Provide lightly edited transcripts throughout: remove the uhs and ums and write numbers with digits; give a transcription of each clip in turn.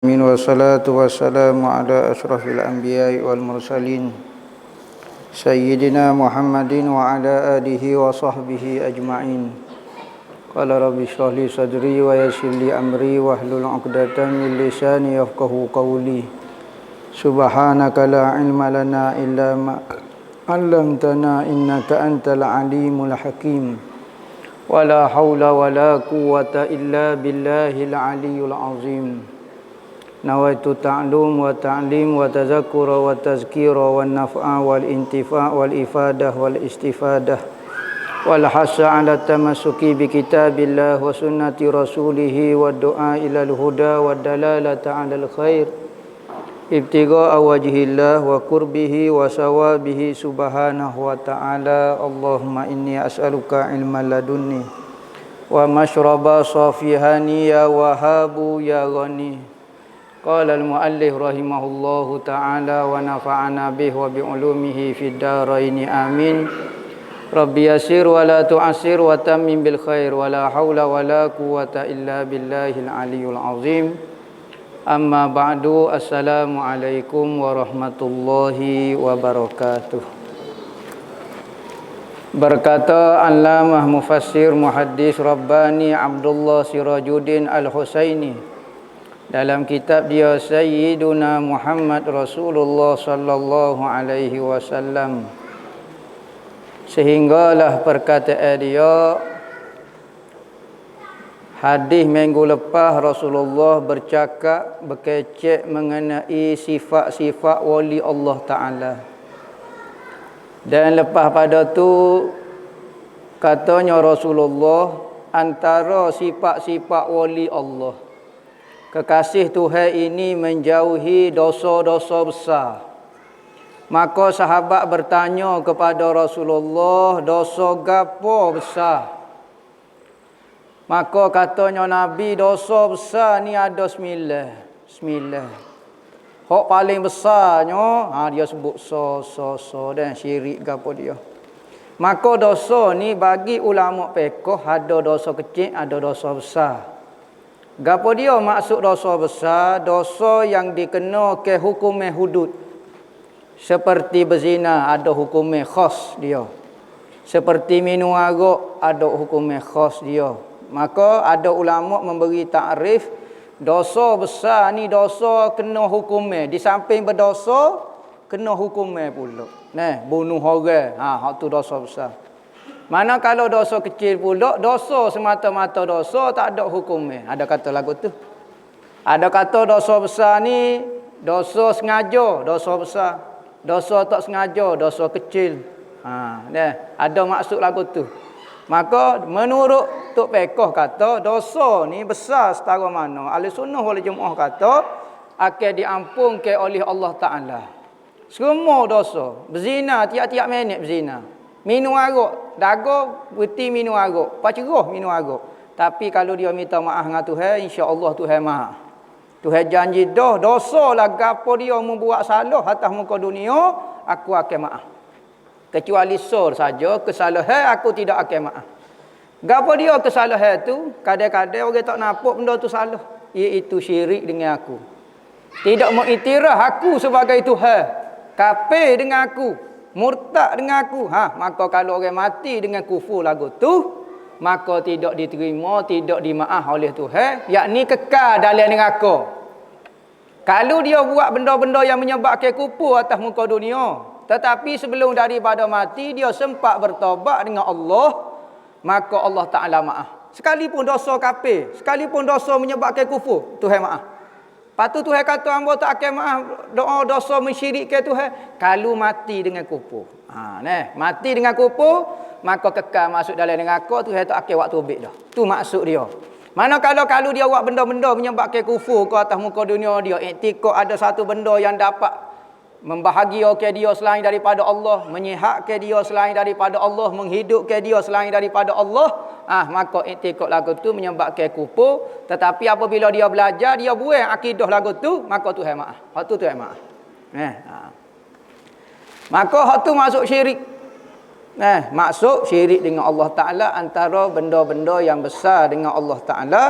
والصلاة والسلام على أشرف الأنبياء والمرسلين سيدنا محمد وعلى آله وصحبه أجمعين. قال رب اشرح لي صدري ويسر لي أمري واحلل عقدة من لساني يفقهوا قولي. سبحانك لا علم لنا إلا ما علمتنا إنك أنت العليم الحكيم. ولا حول ولا قوة إلا بالله العلي العظيم. Nawaitu ta'lum wa ta'lim wa tazakkura wa tazkira wa naf'a wal intifa' wal ifadah wal istifadah wal hasa ala tamassuki bi kitabillah wa sunnati rasulih wa du'a ila al-huda wa dalalata ala al-khair ibtigha'a wajhillah wa qurbihi wa sawabihi subhanahu wa ta'ala. Allahumma inni as'aluka ilman ladunni wa mashraba safihani ya wahabu ya ghani. Qala al-muallif rahimahullahu ta'ala wa nafa'ana bih wa bi'ulumihi fid dharain amin. Rabbi yasir wa la tu'asir wa tammim bil khair wa la haula wa la quwata illa billahil aliyyil azim. Amma ba'du, assalamu alaikum warahmatullahi wabarakatuh. Berkata Allamah Mufassir Muhaddis Rabbani Abdullah Sirajuddin Al-Husaini dalam kitab dia Sayyiduna Muhammad Rasulullah sallallahu alaihi wasallam, sehinggalah perkataan dia, hadis minggu lepas Rasulullah bercakap berkecek mengenai sifat-sifat wali Allah Ta'ala. Dan lepas pada tu katanya Rasulullah, antara sifat-sifat wali Allah, kekasih Tuhan ini menjauhi dosa-dosa besar. Maka sahabat bertanya kepada Rasulullah, dosa gapo besar? Maka katanya Nabi, dosa besar ni ada 9. Hak paling besarnya, dia sebut so dan syirik gapo dia. Maka dosa ni bagi ulama fiqh ada dosa kecil, ada dosa besar. Gapo dia maksud dosa besar? Dosa yang dikena ke hukum hudud. Seperti berzina ada hukum khas dia. Seperti minum arak ada hukum khas dia. Maka ada ulama memberi takrif, dosa besar ni dosa kena hukum. Di samping berdosa kena hukum pula. Bunuh orang, hak tu dosa besar. Mana kalau dosa kecil pula, dosa semata-mata dosa, tak ada hukum. Ada kata lagu tu. Ada kata dosa besar ni, dosa sengaja, dosa besar. Dosa tak sengaja, dosa kecil. Ada maksud lagu tu. Maka menurut Tok Pekoh kata, dosa ni besar setara mana. Ahli Sunnah wal Jamaah kata, akan diampunkan oleh Allah Ta'ala. Semua dosa. Berzina, tiap-tiap minit berzina. Minum arak, dago berhenti minum arak, pacerah minum arak. Tapi kalau dia minta maaf dengan Tuhan, insya-Allah Tuhan maaf. Tuhan janji dah dosa lah gapo dia membuat salah atas muka dunia, aku akan maaf. Kecuali sur saja kesalahan aku tidak akan maaf. Gapo dia kesalahan tu? Kadang-kadang orang tak nampak benda tu salah, iaitu syirik dengan aku. Tidak mengiktiraf aku sebagai Tuhan. Kafir dengan aku. Murtad dengan aku, maka kalau orang mati dengan kufur lagu tu, maka tidak diterima, tidak dimaaf oleh Tuhan, yakni kekal dalam neraka. Kalau dia buat benda-benda yang menyebabkan kufur atas muka dunia, tetapi sebelum daripada mati dia sempat bertaubat dengan Allah, maka Allah Ta'ala maaf. Sekalipun dosa kafir, sekalipun dosa menyebabkan kufur, Tuhan maaf. Patu Tuhan kata hamba tak akan maaf doa dosa mensyirikkan Tuhan kalau mati dengan kufur. Mati dengan kufur, maka kekal masuk dalam neraka, Tuhan tak akan waktu tubik dah. Tu maksud dia. Mana kalau dia buat benda-benda menyebabkan kufur ke atas muka dunia dia, iktikad ada satu benda yang dapat membahagiakan dia selain daripada Allah, menyihatkan dia selain daripada Allah, menghidupkan dia selain daripada Allah, maka iktikad lagu tu menyebabkan kufur. Tetapi apabila dia belajar, dia buang akidah lagu tu, maka Tuhan maaf. Hak tu Tuhan maaf. Maka hak tu masuk syirik. Maksud syirik dengan Allah Ta'ala antara benda-benda yang besar dengan Allah Ta'ala.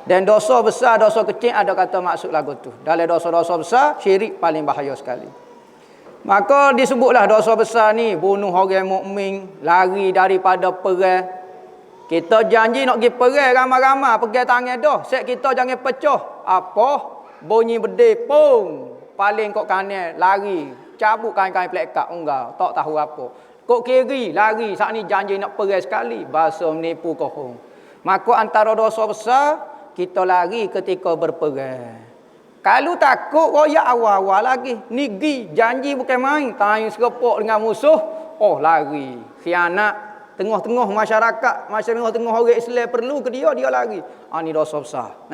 Dan dosa besar, dosa kecil ada kata maksud lagu tu. Dalam dosa-dosa besar, syirik paling bahaya sekali. Maka disebutlah dosa besar ni, bunuh orang mukmin, lari daripada perang. Kita janji nak pergi perang ramai-ramai, pergi tangan dah. Set kita jangan pecah. Apa? Bunyi bedil pung. Paling kok kanan, lari. Cabut kain-kain plekat, enggak. Tak tahu apa. Kok kiri, lari. Saat ni janji nak perang sekali. Bahasa menipu kohong. Maka antara dosa besar, kita lari ketika berperang. Kalau takut, royak awal-awal lagi. Nigi, janji bukan main. Tanya serepok dengan musuh. Oh, lari. Khianat. Tengah-tengah masyarakat, tengah-tengah orang Islam perlu ke dia lari. Ini dosa besar.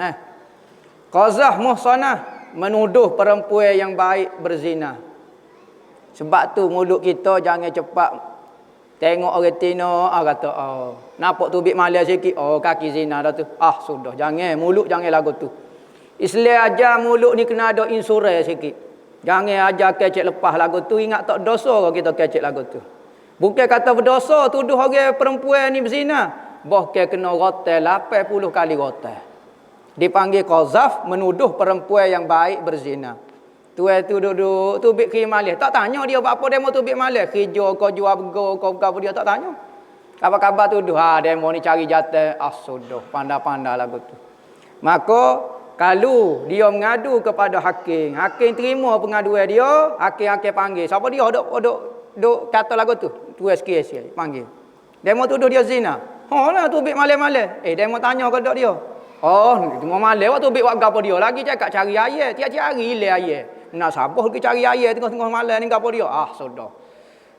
Qazah muhsanah, menuduh perempuan yang baik berzina. Sebab tu mulut kita jangan cepat tengok orang tino, kata, nampak tubik malam sikit, kaki zina dah tu. Sudah, jangan, mulut jangan lagu tu. Islam ajar mulut ni kena ada insurans sikit. Jangan ajar kecek lepas lagu tu, ingat tak dosa kalau kita kecek lagu tu. Bukan kata berdosa tuduh orang perempuan ni berzina. Bahkan kena rotai 80 kali rotai. Dipanggil qazaf, menuduh perempuan yang baik berzina. Tuan tu duduk, tubik khidmat malih. Tak tanya dia apa demo tubik malih. Kerja kau jual bergo, kau buka dia tak tanya. Khabar-khabar tuduh, demo ni cari jatah. Sudah, pandai-pandai lagu tu. Maka, kalau dia mengadu kepada hakim, hakim terima pengaduan dia, hakim panggil. Siapa dia? Duk kata lagu tu. Tuan sikit panggil. Demo tuduh dia zina. Lah tubik malih-malih. Demo tanya ke dia. Cuma malih waktu tubik buat gapo dia. Lagi cakap cari air. Tiap-tiap hari hilang air. Nak sabar pergi cari air tengah-tengah malam ni gapo dia. Sudah.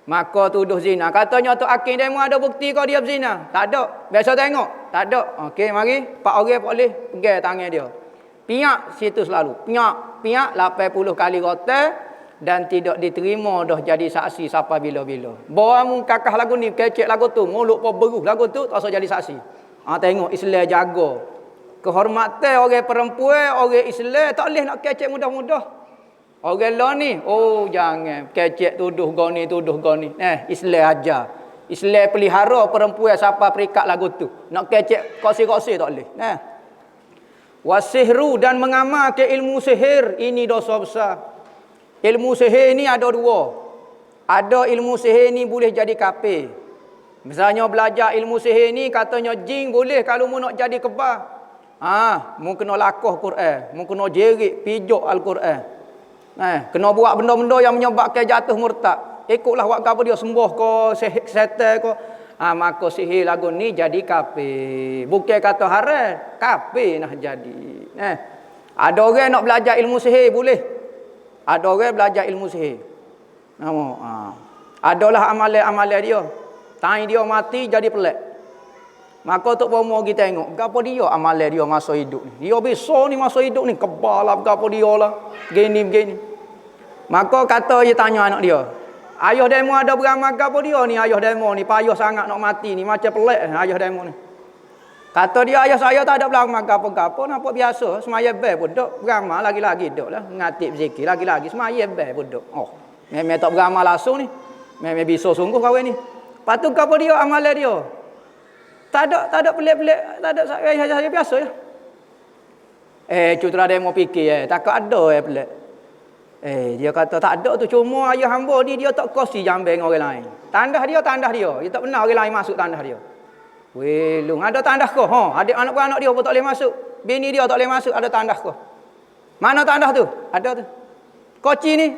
Maka tuduh zina. Katanya tu hakim demo ada bukti kau dia berzina. Tak ada. Biasa tengok. Tak ada. Okey, mari. 4 orang boleh pegang tangan dia. Piak situ selalu. Piak 80 kali rotai. Dan tidak diterima dah jadi saksi sampai bila-bila. Bawa mu kakah lagu ni, kecek lagu tu, mulut pun beruh lagu tu, tak usah jadi saksi. Tengok Islam jaga. Kehormatan orang perempuan, orang Islam, tak boleh nak kecek mudah-mudah. Orang lain ni, jangan. Kecek tuduh goni. Islam ajar. Islam pelihara perempuan sampai perikat lagu tu. Nak kecek kosi-kosi tak boleh. Wasihru dan mengamalkan ilmu sihir, ini dosa besar. Ilmu sihir ni ada 2. Ada ilmu sihir ni boleh jadi kafir. Misalnya belajar ilmu sihir ni katanya jin boleh kalau mu nak jadi kebal. Mu kena lakoh Quran, mu kena jerit pijak Al-Quran. Kena buat benda-benda yang menyebabkan jatuh murtad. Ikutlah buat apa dia sembah ke setan ke. Maka sihir lagu ni jadi kafir. Bukan kata haram, kafir nak jadi. Ada orang nak belajar ilmu sihir boleh. Ada orang belajar ilmu sihir. Adalah amalan-amalan dia. Tangan dia mati jadi pelik. Maka tok pomo kita tengok, gapo dia amalan dia masa hidup ni. Dia bisa ni masa hidup ni kebal lah gapo dia lah. Gini. Maka kata dia tanya anak dia, ayah demo ada beramal gapo dia ni ayah demo ni payah sangat nak mati ni macam pelik ayah demo ni. Kata dia, ayah saya tak ada beramal gapo-gapo, nampak biasa. Semaya bel pun duk. Beramal lagi-lagi duk lah. Ngatip zikir lagi-lagi. Semaya bel pun duk. Memang tak beramal langsung ni. Memang bisa sungguh kawan ni. Lepas tu apa dia, amalan dia? Tak ada pelik-pelik. Tak ada saya biasa je. Cutera dia mau fikir takut ada pelik. Dia kata tak ada tu. Cuma ayah hamba ni dia tak kongsi jambeng orang lain. Tandah dia. Dia tak pernah orang lain masuk tandah dia. Welung, ada tandah kau? Adik anak-anak dia pun tak boleh masuk. Bini dia tak boleh masuk, ada tandah kau. Mana tandah tu? Ada tu. Koci ni,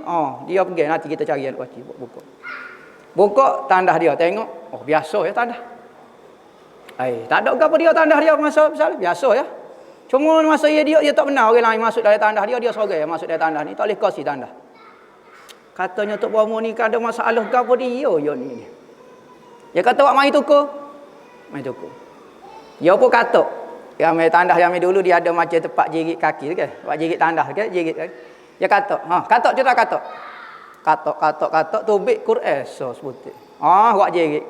dia pergi. Nanti kita cari anak koci, buka tandah dia, tengok. Biasa ya tandah. Tak ada apa dia tandah dia masa biasa ya. Cuma masa dia tak pernah orang lain masuk dari tandah dia sorang masuk dari tandah ni, tak boleh koci tandah. Katanya Tok Bomo ni ada masalah apa dia ni. Dia kata awak mai tukar. Main toko. Dia pun kata, yang main tandah yang main dulu dia ada macam tempat jerit kaki tu kan. Buat jerit tandah kan, jerit kan. Dia kata, cerita kata. Kata tubik Quran sebutik. Buat jerit.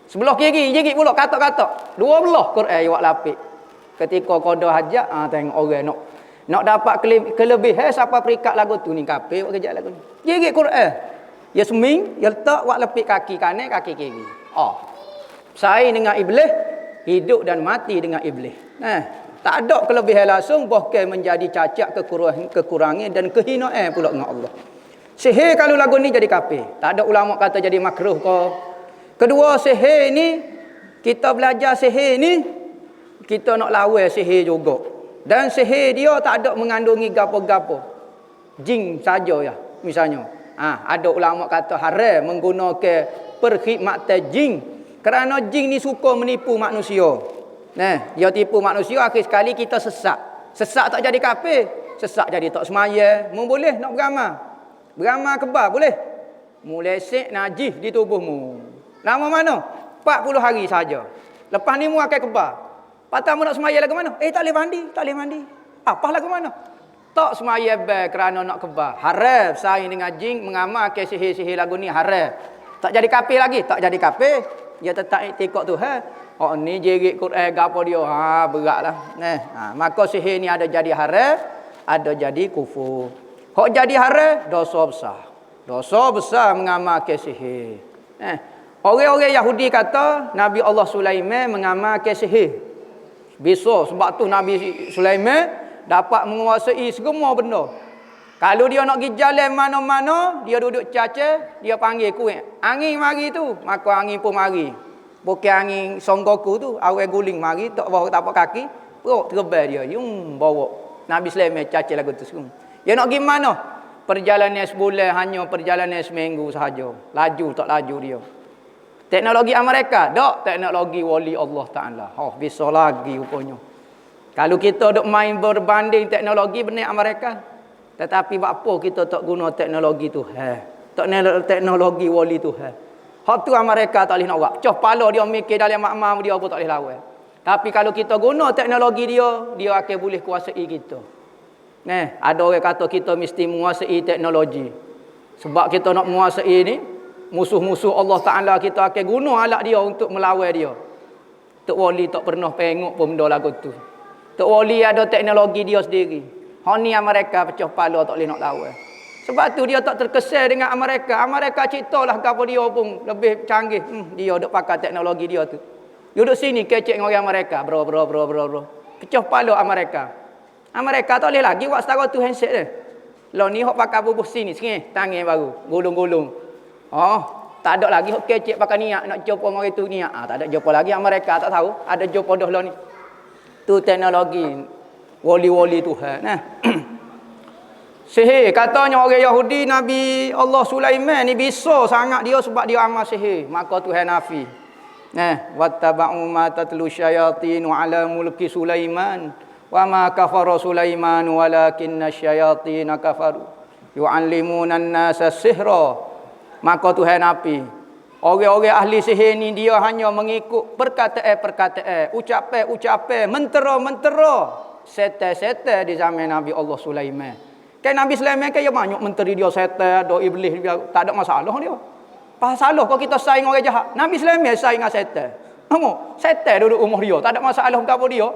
Sebelah kiri jerit pula kata. Dua belah Quran buat lapik. Ketika qada hajat, tengok orang nak dapat kelebihan siapa perikat lagu tu ni kafir buat kerja lagu ni. Jerit Quran. Dia seming, dia letak buat lapik kaki kanan, kaki kiri. Saing dengan iblis, hidup dan mati dengan iblis. Tak ada kelebihan langsung, bahkan menjadi cacat, kekurangan dan kehinaan pula dengan Allah. Sihir kalau lagu ni jadi kafir. Tak ada ulama kata jadi makruh ke. Kedua, sihir ni, kita belajar sihir ni, kita nak lawan sihir juga. Dan sihir dia tak ada mengandungi gapo-gapo. Jin saja ya, misalnya. Ada ulama kata haram menggunakan perkhidmatan jin. Kerana jin ni suka menipu manusia. Dia tipu manusia, akhir sekali kita sesat. Sesat tak jadi kafir, sesat jadi tak semaya. Boleh nak beramal. Beramal kebal boleh. Mulai sik najis di tubuhmu. Lama mana? 40 hari saja. Lepas ni mu akan kebal. Patah mu nak semaya lagu mana? Tak boleh mandi, tak boleh mandi. Apa lagu mana? Tak semaya kerana nak kebal. Haram saing dengan jin mengamalkan sihir-sihir lagu ni haram. Tak jadi kafir lagi, tak jadi kafir. Dia tetap iktikad Tuhan. Ni jerit Quran gapo dia. Beratlah. Maka sihir ni ada jadi haram, ada jadi kufur. Hak jadi haram dosa besar. Dosa besar mengamalkan sihir. Orang-orang Yahudi kata Nabi Allah Sulaiman mengamalkan sihir. Bisa sebab tu Nabi Sulaiman dapat menguasai semua benda. Kalau dia nak pergi jalan mana-mana, dia duduk caca, dia panggil kuih. Angin mari tu, maka angin pun mari. Bukan angin Songgoku tu, awal guling mari, tak bawa tapak kaki, perut terbang dia, bawa. Nabi Sulaiman caca lagu tu. Dia nak pergi mana? Perjalanan sebulan, hanya perjalanan seminggu sahaja. Laju tak laju dia. Teknologi Amerika, tak teknologi wali Allah Ta'ala. Bisa lagi rupanya. Kalau kita duk main berbanding teknologi benar Amerika, tetapi apa kita tak guna teknologi tu? Teknologi wali tu. Hak tu Amerika tak boleh nak buat. Cah pala dia mikir dalam makmam dia pun tak boleh lawan. Tapi kalau kita guna teknologi dia, dia akan boleh kuasai kita. Ada orang kata kita mesti menguasai teknologi. Sebab kita nak menguasai ni, musuh-musuh Allah Ta'ala kita akan guna alat dia untuk melawan dia. Tok Wali tak pernah pengok pun benda lagu tu. Tok Wali ada teknologi dia sendiri. Ni Amerika pecah pala tak boleh nak lawan. Sebab tu dia tak terkesan dengan Amerika. Amerika ciptalah gapo dia pun lebih canggih. Dia duk pakai teknologi dia tu. Duduk sini kecek dengan orang Amerika. Bro. Pecah pala Amerika. Amerika tak boleh lagi buat setara tu handset dia. Lah ni hok pakai bubuh sini tangan baru, gulung-gulung. Tak ada lagi hok kecek pakai niat nak jumpa orang itu niat. Tak ada jumpa lagi Amerika tak tahu. Ada jumpa dah lah ni. Tu teknologi wali-wali Tuhan. Sihir. Katanya orang Yahudi, Nabi Allah Sulaiman ni bisa sangat dia sebab dia amal sihir. Maka Tuhan nafi. Wattaba'u ma tatlu syayatinu ala mulki Sulaiman. Wa ma kafara Sulaiman walakinna syayatina kafaru. Yu'allimuna an-nasa sihra. Maka Tuhan nafi. Orang-orang ahli sihir ni dia hanya mengikut perkataan-perkataan, ucapan-ucapan, mentera-mentera. Setan-setan di zaman Nabi Allah Sulaiman. Kan Nabi Sulaiman kan dia banyak menteri dia setan, ada iblis dia, tak ada masalah dia. Pasalah kalau kita saing orang jahat. Nabi Sulaiman saing dengan setan. Setan duduk rumah dia, tak ada masalah gapo dia.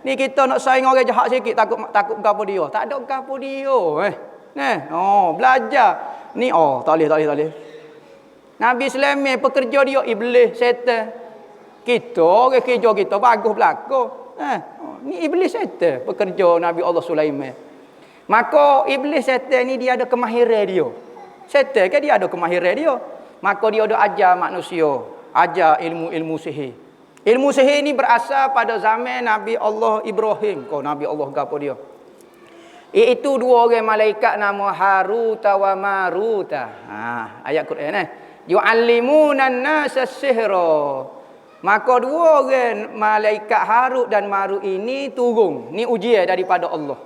Ni kita nak saing orang jahat sikit takut gapo dia. Tak ada gapo dia. Belajar. Ni tak boleh. Nabi Sulaiman pekerja dia iblis, setan. Kita orang kerja kita bagus belaka. Ni iblis setan pekerja Nabi Allah Sulaiman. Maka iblis setan ni dia ada kemahiran dia. Setan kan dia ada kemahiran dia. Maka dia ada ajar manusia, ajar ilmu-ilmu sihir. Ilmu sihir ni berasal pada zaman Nabi Allah Ibrahim. Nabi Allah gapo dia? Iaitu dua orang malaikat nama Harut wa Marut. Ayat Quran Yu'allimuna an-nasa sihra. Maka dua orang malaikat Harut dan Marut ini turun. Ni ujian daripada Allah.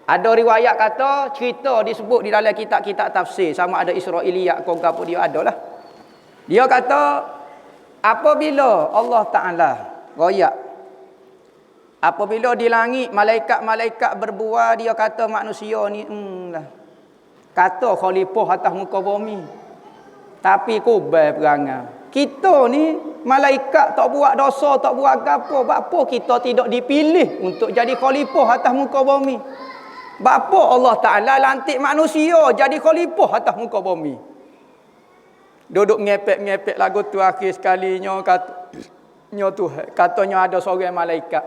Ada riwayat kata, cerita disebut di dalam kitab-kitab tafsir. Sama ada Israiliyat kau apa dia adalah. Dia kata, apabila Allah Ta'ala royak. Apabila di langit, malaikat-malaikat berbual, dia kata manusia ni, kata khalifah atas muka bumi. Tapi kubal perangai. Kita ni malaikat tak buat dosa, tak buat apa. Apa kita tidak dipilih untuk jadi khalifah atas muka bumi? Bapa Allah Ta'ala lantik manusia jadi khalifah atas muka bumi. Duduk ngepek-ngepek lagu tu akhir sekalinya katanya Tuhan. Katanya ada seorang malaikat.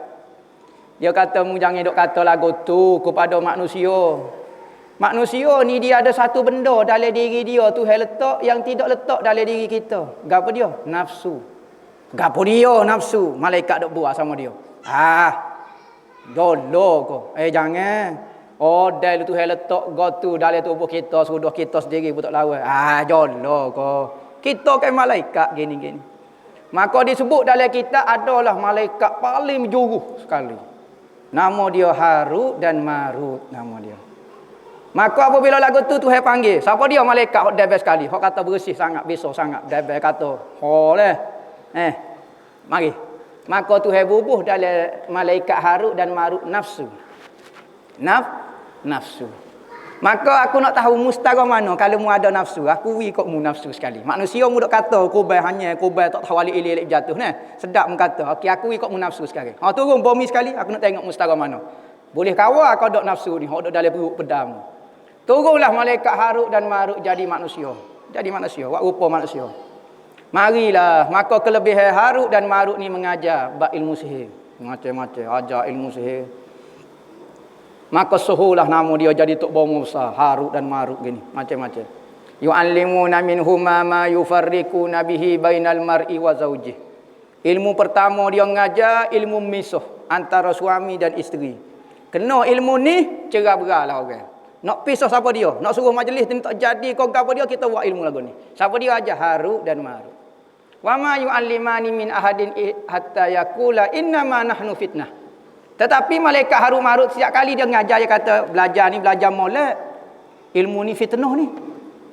Dia kata mu jangan duk kata lagu tu kepada manusia. Manusia ni dia ada satu benda dalam diri dia tu yang letak yang tidak letak dalam diri kita. Gapo dia? Nafsu. Gapo dia nafsu? Malaikat duk buat sama dia. Dolo ko. Jangan. Dal tu yang letak tu dalam tubuh kita sudah kita sendiri pun tak lawan. Jolo ko. Kita kan malaikat gini-gini. Maka disebut dalam kitab adalah malaikat paling menjuru sekali. Nama dia Harut dan Marut nama dia. Maka apabila lagu tu Tuhan panggil, siapa dia malaikat hok debel sekali, hok kata bersih sangat, besar sangat, debel kata, mari. Maka Tuhan bubuh dalam malaikat Harut dan Marut nafsu. Nafsu. Maka aku nak tahu mustara mana kalau mu ada nafsu. Aku kok mu nafsu sekali. Manusia mu dok kata kubai hanya kubai tak tahu alik ilik jatuh nah. Sedap mu kata. Okey aku kok mu nafsu sekali. Turun bumi sekali aku nak tengok mustara mana. Boleh kawal kau dok nafsu ni, hok dok dalam perut pedam. Turunlah malaikat Harut dan Marut jadi manusia. Jadi manusia, buat rupa manusia. Marilah, maka kelebihan Harut dan Marut ni mengajar bab ilmu sihir. Macam-macam ajar ilmu sihir. Maka suhulah nama dia jadi tok bomo besar Harut dan Marut gini macam-macam. Yu'allimuna minhuma ma yufarriquna bihi bainal mar'i wa zaujih. Ilmu pertama dia ngajar ilmu misuh antara suami dan isteri. Kena ilmu ni cerah-berahlah orang. Nak pisah siapa dia? Nak suruh majlis ni tak jadi kau gapo dia kita buat ilmu lagu ni. Siapa dia ajar Harut dan Marut. Wa ma yu'allimani min ahadin hatta yaqula inna ma nahnu fitnah. Tetapi malaikat Harut Marut setiap kali dia ngajar dia kata belajar ni belajar molek. Ilmu ni fitnah ni.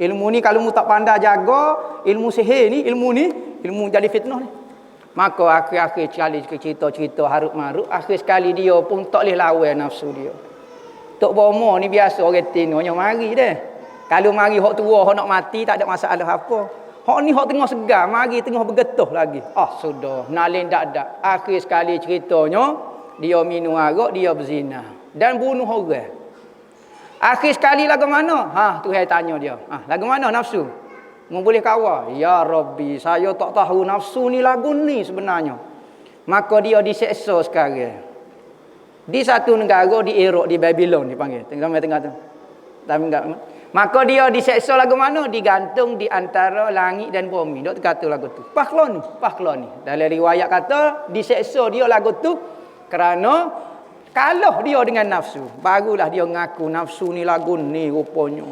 Ilmu ni kalau mu tak pandai jaga, ilmu sihir ni, ilmu jadi fitnah ni. Maka akhir-akhir sekali cerita-cerita Harut Marut, akhir sekali dia pun tak boleh lawan nafsu dia. Tok bomo ni biasa orang tinonya mari dah. Kalau mari hok tua, hok nak mati tak ada masalah apa. Hok ni hok tengah segar, mari tengah bergetuh lagi. Sudah, nalin dak-dak. Akhir sekali ceritanya dia minum arak, dia berzina dan bunuh orang. Akhir sekali lagu mana? Tuhan tanya dia. Lagu mana nafsu? Mu boleh kawal? Ya Rabbi, saya tak tahu nafsu ni lagu ni sebenarnya. Maka dia diseksa sekarang. Di satu negara di Iraq, di Babylon dipanggil. Tengah-tengah tu. Maka dia diseksa lagu mana? Digantung di antara langit dan bumi. Dok kata lagu tu. Pahlon ni. Dalam riwayat kata diseksa dia lagu tu kerana kalah dia dengan nafsu. Barulah dia ngaku nafsu ni lagu ni rupanya.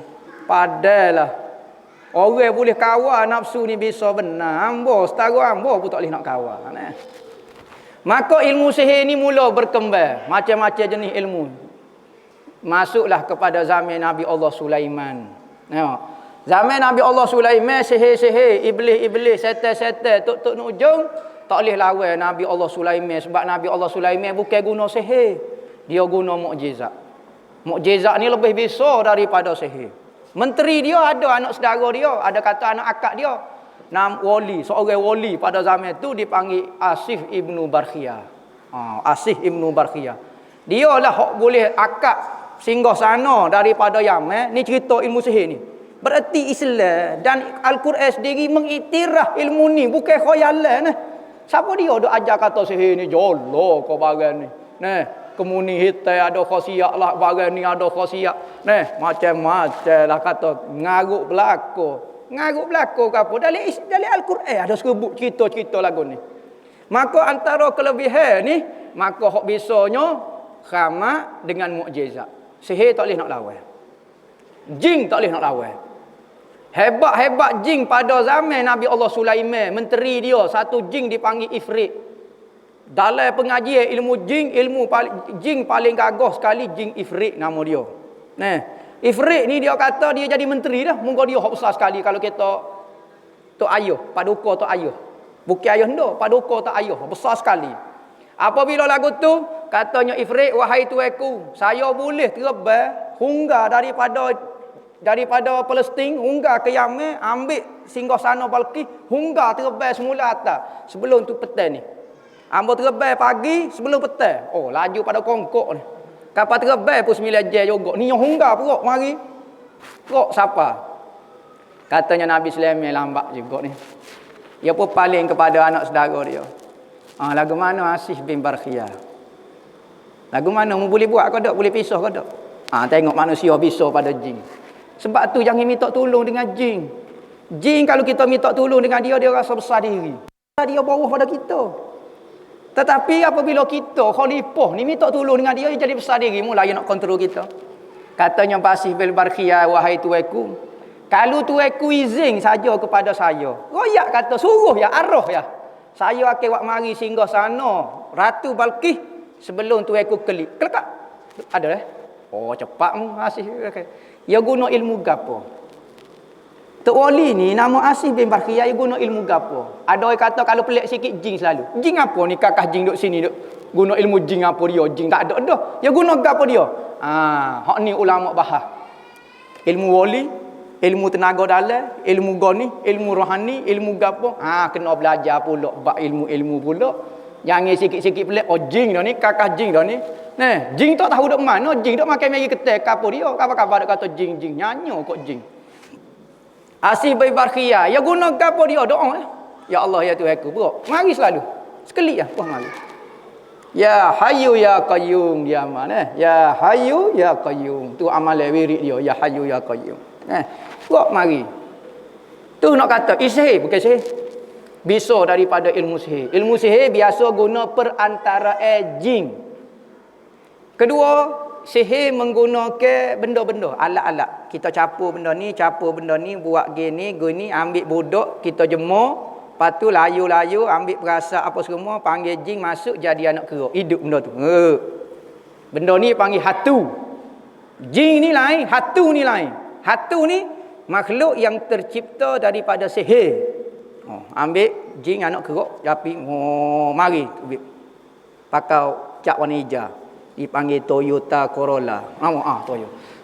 Padalah orang boleh kawal nafsu ni bisa benar. Setara hamba pun tak boleh nak kawal. Maka ilmu sihir ni mula berkembang. Macam-macam jenis ilmu. Masuklah kepada zaman Nabi Allah Sulaiman. Zaman Nabi Allah Sulaiman, sihir-sihir, iblis-iblis, setan-setan, tok-tok nujung tak boleh lawan Nabi Allah Sulaiman. Sebab Nabi Allah Sulaiman bukan guna sihir. Dia guna mukjizat. Mukjizat ni lebih besar daripada sihir. Menteri dia ada anak saudara dia. Ada kata anak akak dia. Wali, seorang wali pada zaman itu dipanggil Asif ibnu Barkhiyah. Asif ibnu Barkhiyah. Dia lah hok boleh akak singgah sana daripada Yaman. Ni cerita ilmu sihir ni. Berarti Islam dan Al-Quran sendiri mengiktiraf ilmu ni. Bukan khayalan. Siapa dia duk ajar kata sihir ni? Jolo kau barang ni. Kemuni hitai ada khasiat lah. Barang ni ada khasiat. Macam-macam lah kata. Ngaruk belakang. Ngaruk belakang ke apa? Dalam Al-Quran ada sebut cerita-cerita lagu ni. Maka antara kelebihan ni, maka hok bisanya khamak dengan mukjizat. Sihir tak boleh nak lawan. Jin tak boleh nak lawan. Hebat-hebat jin pada zaman Nabi Allah Sulaiman, menteri dia satu jin dipanggil Ifrit. Dalam pengajian ilmu jin paling gagah sekali jin Ifrit nama dia. Ifrit ni dia kata dia jadi menteri dah. Mungkin dia hok besar sekali kalau kita tok ayuh, paduka tok ayuh. Bukan ayuh ndak, paduka tok ayuh, besar sekali. Apabila lagu tu katanya Ifrit, wahai tuanku, saya boleh terbang hingga daripada Palestin hingga ke Yaman, ambil singgahsana Balqis hingga terbang semula atas. Sebelum tu petang ni. Ambo terbang pagi sebelum petang. Laju pada kongkok ni. Kapal terbang pun 9 jam juga. Ni yang hunggar perut mari. Perut siapa? Katanya Nabi Sulaiman lambat juga ni. Dia pun paling kepada anak saudara dia. Lagu mana Asif bin Barkhiyah. Lagu mana mu boleh buat ke tak? Boleh pisah ke tak? Tengok manusia bisa pada jin. Sebab tu jangan minta tolong dengan jin. Jin kalau kita minta tolong dengan dia, dia rasa besar diri. Dia bawah pada kita. Tetapi apabila kita khalifah ni minta tolong dengan dia jadi besar diri, mula dia nak kontrol kita. Katanya Basih bil Barkhiyah, wahai tuanku, kalau tuanku izin saja kepada saya, royak kata suruh ya, arah ya, saya akan buat mari singgah sana Ratu Balqis sebelum tuanku kelip. Kelak. Ada Oh cepat Asih. Okay. Dia guna ilmu gapo? Tok Wali ni nama Asih bin Barkhiyah, dia guna ilmu gapo? Ada orang kata kalau pelik sikit jin selalu. Jin apa ni kakak jin duk sini duk guna ilmu jin apa dia? Jin tak ada dah. Dia guna gapo dia? Hak ni ulama bahas. Ilmu wali, ilmu tenaga dalam, ilmu goni, ilmu rohani, ilmu gapo? Kena belajar pula bab ilmu-ilmu pula. Jangan sikit-sikit pelik jin dah ni, kakak jin dah ni. Jin tak tahu duk mana, jin duk makan mari ketek apa dia? Apa-apa dak kata jin nyanyo kok jin. Asih bin Barkhiyah, ya guna gapo dia doa. Ya Allah ya Tuhanku, bro. Mari selalu. Sekali puas mari. Ya Hayyu ya Qayyum dia mana? Ya Hayyu ya Qayyum. Tu amal wirid dia, ya Hayyu ya Qayyum. Bro mari. Tu nak kata sihir bukan sihir. Bisa daripada ilmu sihir. Ilmu sihir biasa guna perantara jin. Kedua, sihir menggunakan benda-benda, alat-alat. Kita capur benda ni, buat gini, ambil budak, kita jemur, lepas tu layu-layu, ambil perasa apa semua, panggil jin masuk jadi anak kera. Hidup benda tu. Benda ni panggil hatu. Jin ni lain, hatu ni lain. Hatu ni makhluk yang tercipta daripada sihir. Ambil jin anak kera, tapi mari pakau cat warna hijau. Dipanggil Toyota Corolla.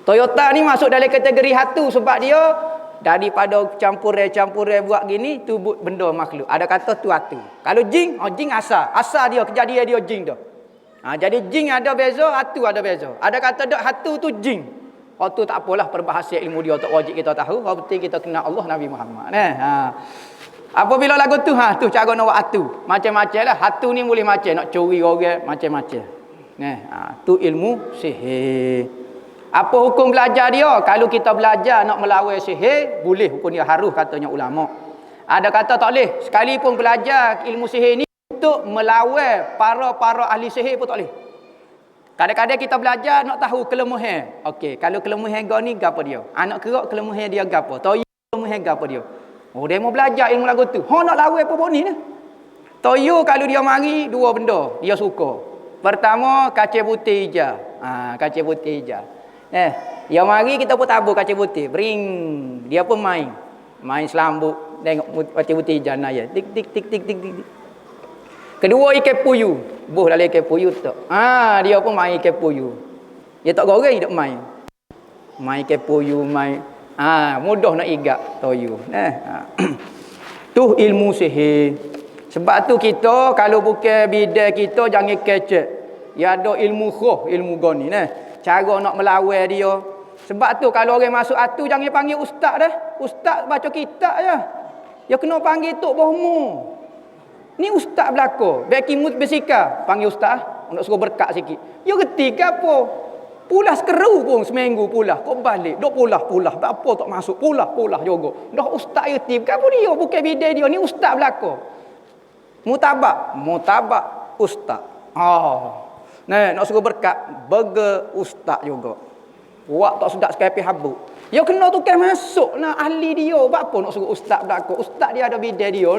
Toyota ni masuk dalam kategori hatu sebab dia daripada campur-campur buat gini tu benda makhluk. Ada kata tu hatu. Kalau jin, jin asal dia kejadian dia jin dah. Jadi jin ada beza, hatu ada beza. Ada kata dak hatu tu jin. Tu tak apalah perbahasan ilmu dia tak wajib kita tahu. Yang penting kita kenal Allah Nabi Muhammad. Apabila lagu tu tu cara nak buat hatu. Macam-macam lah. Hatu ni boleh macam nak curi orang macam-macam. Tu ilmu sihir. Apa hukum belajar dia? Kalau kita belajar nak melawan sihir, boleh hukum dia, harus katanya ulama. Ada kata tak boleh. Sekalipun belajar ilmu sihir ni untuk melawan para ahli sihir pun tak boleh. Kadang-kadang kita belajar nak tahu kelemahan. Okey, kalau kelemahan kau ni gapo dia? Anak kerak kelemahan dia gapo? Toyo kelemahan gapo dia? Dia mau belajar ilmu lagu tu. Nak lawan apa ni ni? Toyo kalau dia mari dua benda dia suka. Pertama, kaca putih hijau. Kaca putih hijau. Dia mari kita pun tabur kaca putih. Bring. Dia pun main. Main selambut. Tengok kaca putih hijau nak ya. Tik tik tik tik tik tik. Kedua, ikan puyu. Buh dalam ikan puyu tak. Dia pun main ikan puyu. Dia tak goreng, dia main. Main ikan puyu, main. Mudah nak igak toyu. Tu ilmu sihir. Sebab tu kita kalau bukan bidang kita jangan kecek. Ya ada ilmu khuh, ilmu goni cara nak melawan dia. Sebab tu kalau orang masuk atu jangan panggil ustaz dah. Ustaz baca kitab je. Dia kena panggil tok bohmu. Ni ustaz belaka. Beki mut bersika panggil ustaz nak suruh berkat sikit. Dia reti ke apa? Pulas keru pun seminggu pulas. Kau balik. Dok pulas. Apa tak masuk? Pulas juga. Dah ustaz reti ke apa dia? Bukan bidang dia. Ni ustaz belaka. Mutabak ustaz. Nak suruh berkat bega ustaz juga. Buat tak sedap sekali habuk. Dia kena tukar masuk ahli dia. Buat apa nak suruh ustaz belaka? Ustaz dia ada bidang dia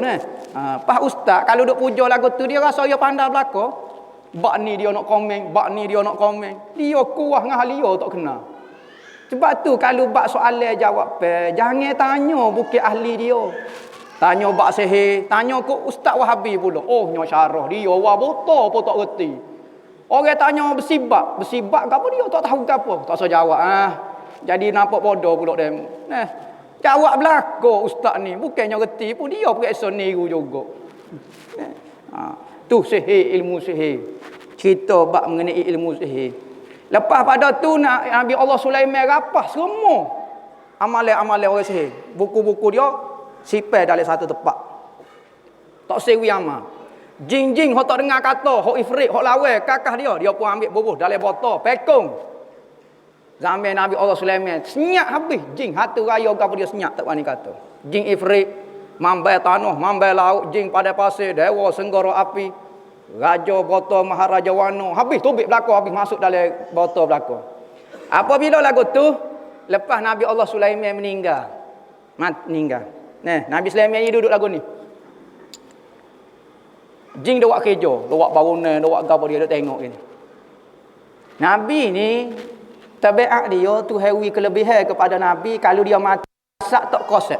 pas ustaz kalau duk puja lagu tu dia rasa dia pandai belaka. Bak ni dia nak komen, Dia kuah dengan ahli dia tak kena. Sebab tu kalau bak soalan jawab jangan tanya bukan ahli dia. Tanya bak sihir, tanya ke Ustaz Wahabi pula. Nya syarah dia wah buta pun tak reti. Orang tanya bersibak gapo dia tak tahu gapo. Tak usah jawab Jadi nampak bodoh pula dia. Jawab belaka ustaz ni, bukannya reti pun dia periksa niru juga. Tu sihir, ilmu sihir. Cerita bab mengenai ilmu sihir. Lepas pada tu Nabi Allah Sulaiman rapah semua amalan-amalan orang sihir. Buku-buku dia sipai dalam satu tempat. Tak sewi amal. Jing-jing hok tak dengar kata, hok ifrit, hok lawa, kakah dia pun ambil bubuh dalam botol, pekong. Zaman Nabi Allah Sulaiman, senyap habis jing, hatu raya gapo dia senyap tak wani kata. Jing ifrit, mambai tanah, mambai laut, jing pada pasir, dewa senggara api, raja botol maharaja wano, habis tubik belaka, habis masuk dalam botol belaka. Apabila lagu tu, lepas Nabi Allah Sulaiman meninggal. Meninggal. Nah, Nabi Sulaiman ni duduk lagu ni. Jing dia buat kerja, dia buat bangunan, dia buat gapo dia tengok gini. Nabi ni tabiat dia tu hewi kelebihan kepada Nabi, kalau dia mati sak tak kosek.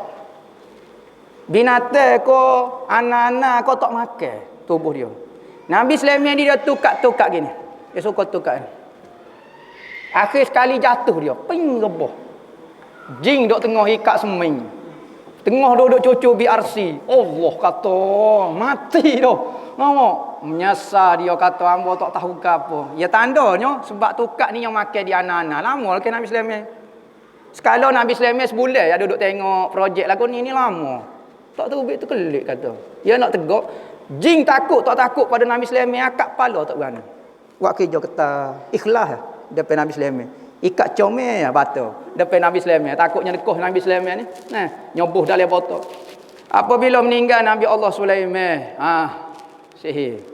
Binatang ko anak-anak ko tak makan tubuh dia. Nabi Sulaiman ni dia tukak-tukak gini. Dia suka tukak ni. Akhir sekali jatuh dia, ping rebah. Jing duk tengah ikat seming. Tengah duduk cucu BRC. Allah kata, mati dah. Nampak? Menyasar dia kata, hamba tak tahu ke apa. Ya tandanya, sebab tukak ni yang makan dia anak-anak. Lama lagi Nabi Sulaiman. Sekala Nabi Sulaiman sebulan, dia duduk tengok projek lagu ni lama. Tak tahu tu kelik kata. Dia nak tegak. Jing takut, tak takut pada Nabi Sulaiman. Akak kepala tak berani. Buat kerja kata, ikhlas depan Nabi Sulaiman. Ikat comel batu depan Nabi Sulaiman. Takutnya dekoh Nabi Sulaiman ni. Nah, nyobuh dalam botol. Apabila meninggal Nabi Allah Sulaiman, sihir.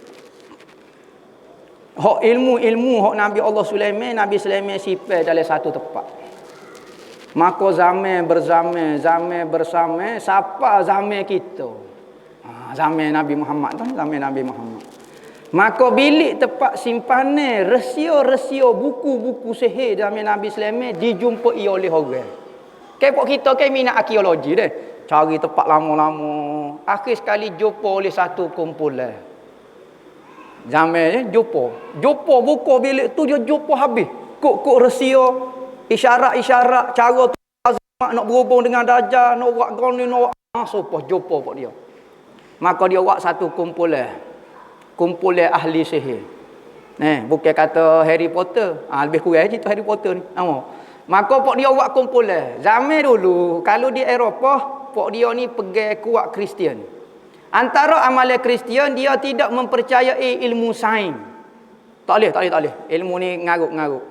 Hak ilmu hak Nabi Allah Sulaiman, Nabi Sulaiman simpan dalam satu tempat. Maka zaman bersama siapa zaman kita? Zaman Nabi Muhammad tu, zaman Nabi Muhammad. Maka bilik tempat simpanan rahsia-rahsia buku-buku sihir zaman Nabi Sulaiman dijumpai oleh orang. Kepok kita minat arkeologi deh. Cari tempat lama-lama. Akhir sekali jumpa oleh satu kumpulan. Zaman jumpa buku bilik tu dia jumpa habis. Kok rahsia, isyarat-isyarat, cara tu nak berhubung dengan Dajjal, nak buat goni, nak supaya jumpa pok dia. Maka dia buat satu kumpulan ahli sihir. Bukan kata Harry Potter. Lebih kurang cerita Harry Potter ni. Maka pok dia buat kumpulan. Zaman dulu, kalau di Eropah, pok dia ni pegang kuat Kristian. Antara amalan Kristian, dia tidak mempercayai ilmu sains. Tak boleh. Ilmu ni ngaruk-ngaruk.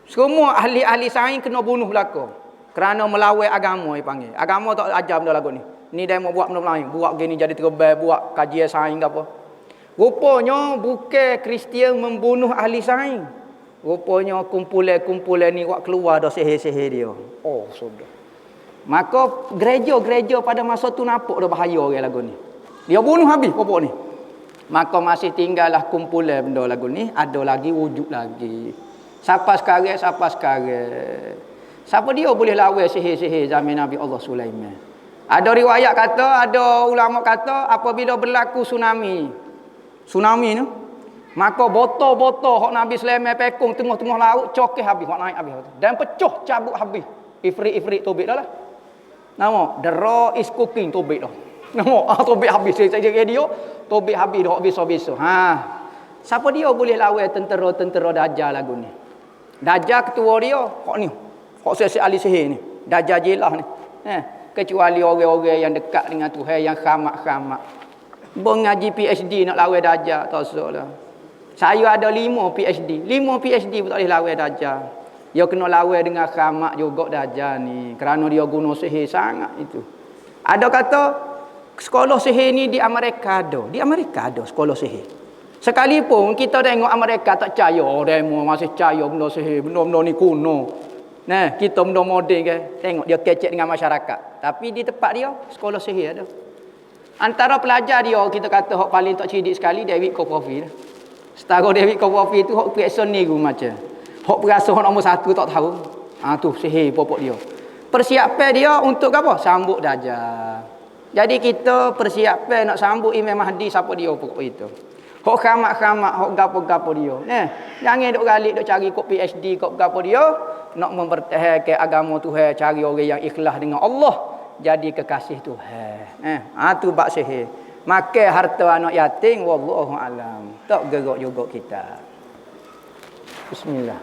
Semua ahli-ahli sains kena bunuh belaka. Kerana melawan agama dia panggil. Agama tak ajar benda lagu ni. Ni dia mau buat benda lain. Buat gini jadi terbaik, buat kajian sains ke apa. Rupanya bukan Kristian membunuh ahli sains. Rupanya kumpulan ni buat keluar dah sihir-sihir dia. Oh, sudah. Maka gereja-gereja pada masa tu nampak dah bahaya orang lagu ni. Dia bunuh habis pokok ni. Maka masih tinggallah kumpulan benda lagu ni. Ada lagi, wujud lagi. Siapa sekarang? Siapa dia boleh lawan sihir-sihir zaman Nabi Allah Sulaiman? Ada riwayat kata, ada ulama kata, apabila berlaku tsunami ni, maka botol-botol hak Nabi Sulaiman pekong tengah-tengah laut cokeh habis, hak naik habis dan pecah cabut habis. Ifrit tobik dah lah. Nama the raw is cooking tobik dah. Nama tobik habis saya dia tobik habis dah habis. Siapa dia boleh lawan tentera Dajjal lagu ni? Dajjal ketua dia hak ni. Hak sesi ahli sihir ni. Dajjal jelah ni. Kecuali orang-orang yang dekat dengan Tuhan yang khamak-khamak. Mengaji PhD nak lawan Dajjal tak usahlah. Saya ada 5 PhD. 5 PhD pun tak boleh lawan Dajjal. Dia kena lawan dengan khamak juga Dajjal ni. Kerana dia guna sihir sangat itu. Ada kata sekolah sihir ni di Amerika ada. Di Amerika ada sekolah sihir. Sekalipun kita tengok Amerika tak percaya. Demo masih percaya benda sihir. Benda-benda ni kuno. Kita benda moden ke. Tengok dia kecek dengan masyarakat. Tapi di tempat dia sekolah sihir ada. Antara pelajar dia, kita kata hak paling tak cerdik sekali, David Copperfield. Setara David Copperfield tu, hak periksa ni macam. Hak perasa hak nombor 1 tak tahu. Tu sihir popok dia. Persiapan dia untuk apa? Sambut Dajjal. Jadi kita persiapan nak sambut Imam Mahdi, siapa dia pokok itu. Hak khamak-khamak, hak gapo-gapo dia. Jangan duk galik duk cari kok PhD, kok gapo dia. Nak mempertahankan agama Tuhan, cari orang yang ikhlas dengan Allah. Jadi kekasih Tuhan. Tu bab sihir. Makan harta anak yatim wallahu alam. Tak gerak juga kita. Bismillah.